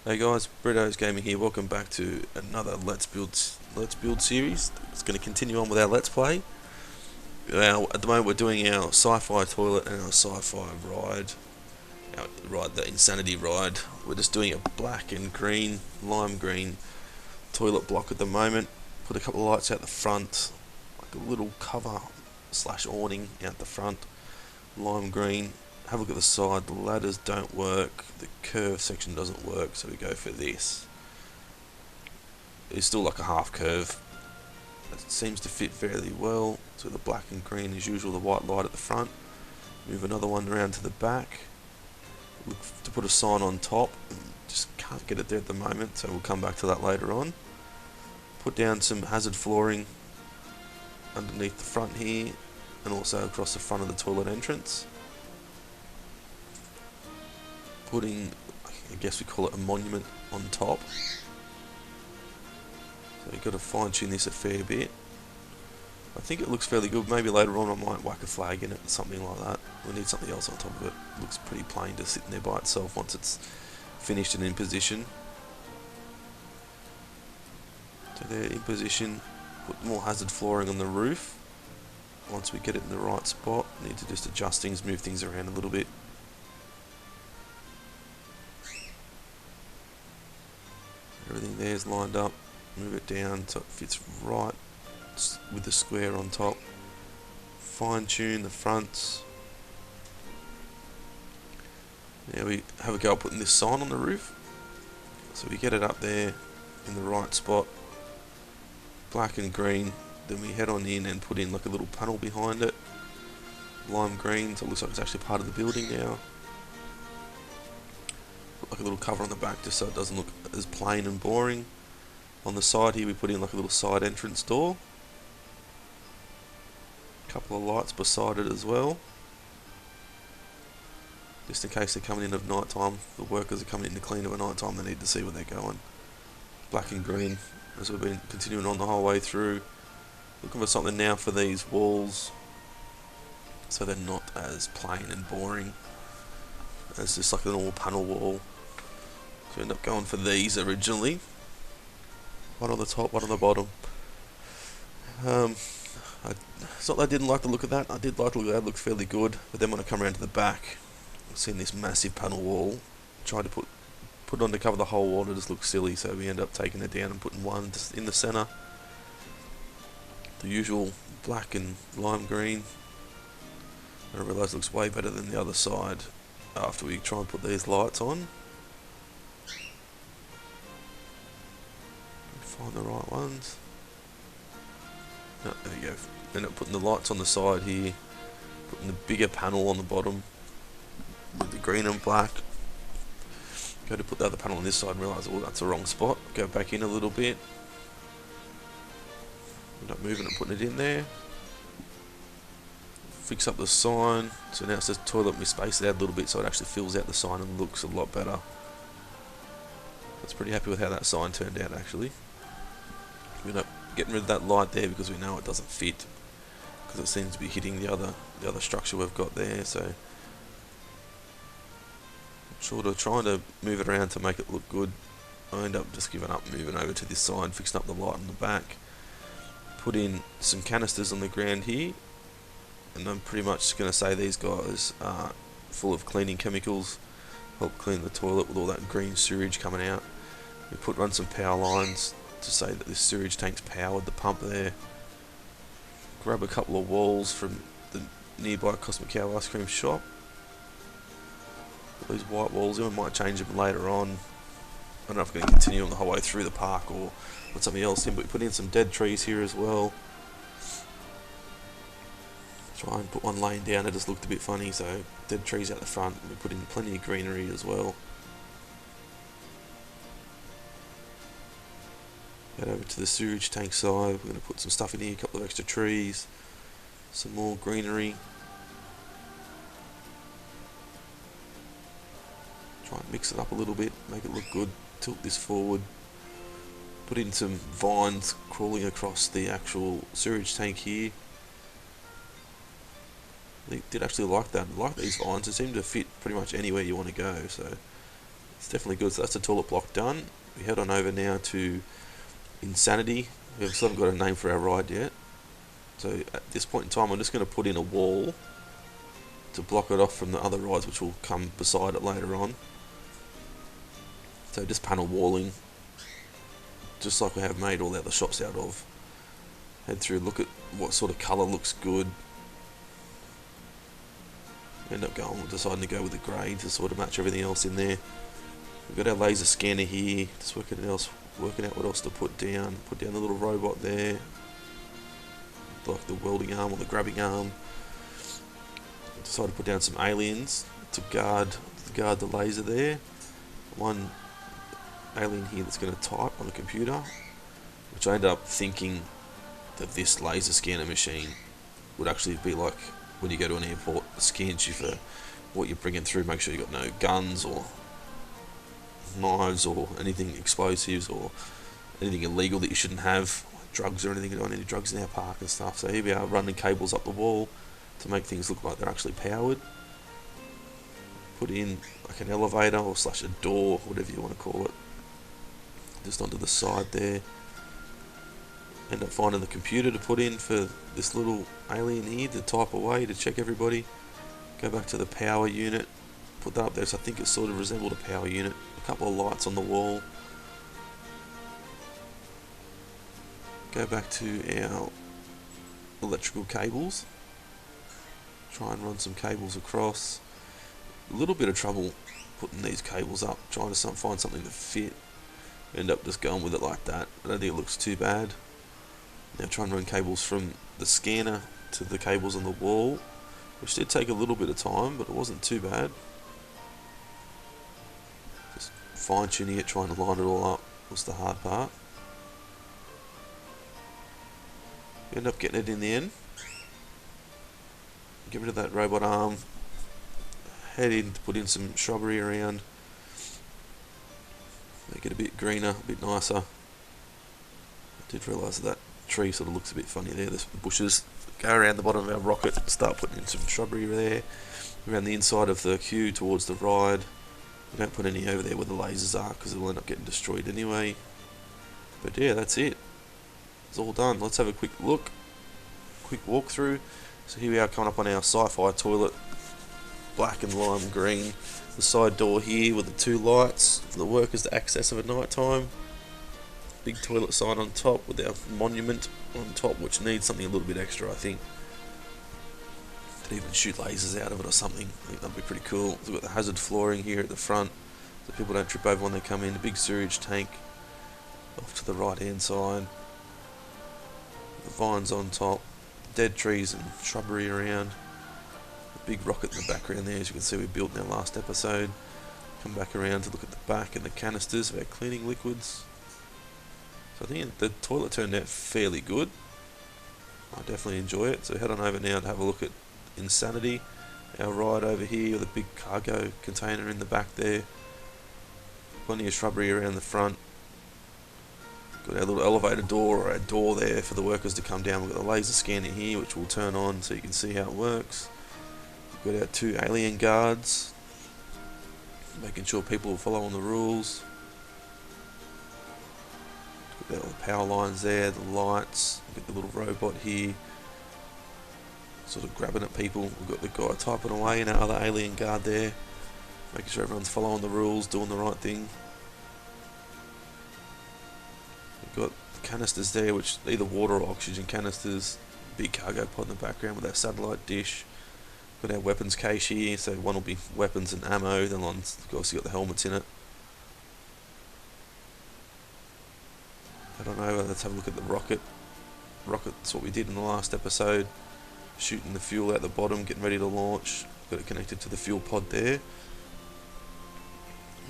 Hey guys, Britto's Gaming here. Welcome back to another Let's Build series. It's going to continue on with our Let's Play. At the moment, we're doing our sci-fi toilet and our sci-fi ride, the insanity ride. We're just doing a black and green, lime green toilet block at the moment. Put a couple of lights out the front, like a little cover slash awning out the front, lime green. Have a look at the side. The ladders don't work, the curve section doesn't work, so we go for this. It's still like a half curve. It seems to fit fairly well. So the black and green as usual, the white light at the front. Move another one around to the back. Look to put a sign on top. Just can't get it there at the moment, so we'll come back to that later on. Put down some hazard flooring underneath the front here, and also across the front of the toilet entrance. Putting, I guess we call it a monument on top. So you've got to fine tune this a fair bit. I think it looks fairly good. Maybe later on I might whack a flag in it or something like that. We need something else on top of it. It looks pretty plain just sitting there by itself once it's finished and in position. So they're in position. Put more hazard flooring on the roof. Once we get it in the right spot, need to just adjust things, move things around a little bit. Everything there's lined up. Move it down so it fits right with the square on top. Fine tune the fronts. Now we have a go at putting this sign on the roof. So we get it up there in the right spot, black and green. Then we head on in and put in like a little panel behind it, lime green, so it looks like it's actually part of the building now. Put like a little cover on the back just so it doesn't look as plain and boring. On the side here we put in like a little side entrance door. A couple of lights beside it as well. Just in case they're coming in of night time, the workers are coming in to clean of a night time, they need to see where they're going. Black and green, as we've been continuing on the whole way through. Looking for something now for these walls, so they're not as plain and boring as just like a normal panel wall. So we end up going for these originally. One on the top, one on the bottom. It's not that I didn't like the look of that. I did like the look of that. It looked fairly good. But then when I come around to the back, I've seen this massive panel wall. Tried to put it on to cover the whole wall, and it just looks silly. So we end up taking it down and putting one just in the center. The usual black and lime green. And I realise it looks way better than the other side after we try and put these lights on. Find the right ones. No, there you go. End up putting the lights on the side here, putting the bigger panel on the bottom with the green and black. Go to put the other panel on this side and realise, oh, that's the wrong spot. Go back in a little bit. End up moving and putting it in there. Fix up the sign. So now it says toilet. We space it out a little bit so it actually fills out the sign and looks a lot better. I was pretty happy with how that sign turned out actually. We end up getting rid of that light there because we know it doesn't fit, because it seems to be hitting the other structure we've got there. So I'm sort of trying to move it around to make it look good. I end up just giving up, moving over to this side, fixing up the light in the back. Put in some canisters on the ground here, and I'm pretty much just going to say these guys are full of cleaning chemicals, help clean the toilet with all that green sewage coming out. We run some power lines to say that this sewage tank's powered the pump there. Grab a couple of walls from the nearby Cosmic Cow ice cream shop. Put these white walls in. We might change them later on. I don't know if we're going to continue on the whole way through the park or put something else in, but we put in some dead trees here as well. Try and put one laying down, it just looked a bit funny, so dead trees out the front. We put in plenty of greenery as well. Head over to the sewage tank side. We're going to put some stuff in here, a couple of extra trees, some more greenery. Try and mix it up a little bit, make it look good. Tilt this forward. Put in some vines crawling across the actual sewage tank here. I did actually like that. I like these vines. They seem to fit pretty much anywhere you want to go. So It's definitely good. So that's the toilet block done. We head on over now to Insanity. We still haven't got a name for our ride yet. So at this point in time, I'm just going to put in a wall to block it off from the other rides, which will come beside it later on. So just panel walling, just like we have made all the other shops out of. Head through, look at what sort of colour looks good. End up deciding to go with the grey to sort of match everything else in there. We've got our laser scanner here, just working out what else to put down. Put down the little robot there, like the welding arm or the grabbing arm. Decided to put down some aliens to guard the laser there. One alien here that's going to type on the computer, which I ended up thinking that this laser scanner machine would actually be like when you go to an airport, it scans you for what you're bringing through, make sure you've got no guns or knives or anything explosives or anything illegal that you shouldn't have, like drugs or anything. We don't want any drugs in our park and stuff. So here we are running cables up the wall to make things look like they're actually powered. Put in like an elevator or slash a door, whatever you want to call it, just onto the side there. End up finding the computer to put in for this little alien here to type away to check everybody. Go back to the power unit, put that up there, so I think it sort of resembled a power unit. A couple of lights on the wall. Go back to our electrical cables. Try and run some cables across. A little bit of trouble putting these cables up, trying to find something to fit. End up just going with it like that. I don't think it looks too bad. Now try and run cables from the scanner to the cables on the wall, which did take a little bit of time, but it wasn't too bad. Just fine tuning it, trying to line it all up was the hard part. We end up getting it in the end. Get rid of that robot arm. Head in to put in some shrubbery around. Make it a bit greener, a bit nicer. I did realise that tree sort of looks a bit funny there, the bushes. Go around the bottom of our rocket, start putting in some shrubbery there. Around the inside of the queue towards the ride. We don't put any over there where the lasers are because it will end up getting destroyed anyway. But yeah, that's it. It's all done. Let's have a quick look. Quick walkthrough. So here we are coming up on our sci-fi toilet. Black and lime green. The side door here with the two lights for the workers to access of at night time. Big toilet sign on top with our monument on top, which needs something a little bit extra, I think. Could even shoot lasers out of it or something. I think that'd be pretty cool. We've got the hazard flooring here at the front, so people don't trip over when they come in. A big sewage tank off to the right hand side. The vines on top. Dead trees and shrubbery around. A big rocket in the background there, as you can see we built in our last episode. Come back around to look at the back and the canisters of our cleaning liquids. So I think the toilet turned out fairly good. I definitely enjoy it. So head on over now to have a look at Insanity. Our ride over here with a big cargo container in the back there. Plenty of shrubbery around the front. Got our little elevator door or our door there for the workers to come down. We've got the laser scanner here which will turn on so you can see how it works. We've got our two alien guards, making sure people are following the rules. Got the power lines there, the lights. We've got the little robot here, sort of grabbing at people. We've got the guy typing away and our other alien guard there, making sure everyone's following the rules, doing the right thing. We've got the canisters there, which are either water or oxygen canisters. Big cargo pod in the background with our satellite dish. Got our weapons cache here, so one will be weapons and ammo, then one's obviously got the helmets in it. Head on over, let's have a look at the rocket. Rocket's what we did in the last episode. Shooting the fuel out the bottom, getting ready to launch. Got it connected to the fuel pod there.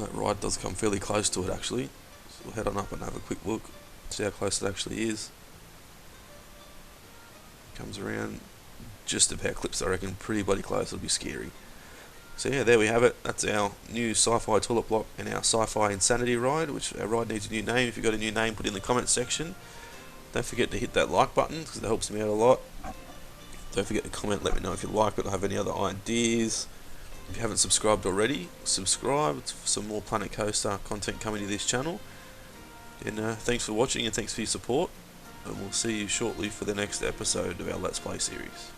That ride does come fairly close to it actually. So we'll head on up and have a quick look, see how close it actually is. Comes around just about clips, I reckon, pretty bloody close. It'll be scary. So yeah, there we have it. That's our new sci-fi toilet block and our sci-fi insanity ride, which our ride needs a new name. If you've got a new name, put it in the comments section. Don't forget to hit that like button because it helps me out a lot. Don't forget to comment, let me know if you like it or have any other ideas. If you haven't subscribed already, subscribe for some more Planet Coaster content coming to this channel. And thanks for watching and thanks for your support. And we'll see you shortly for the next episode of our Let's Play series.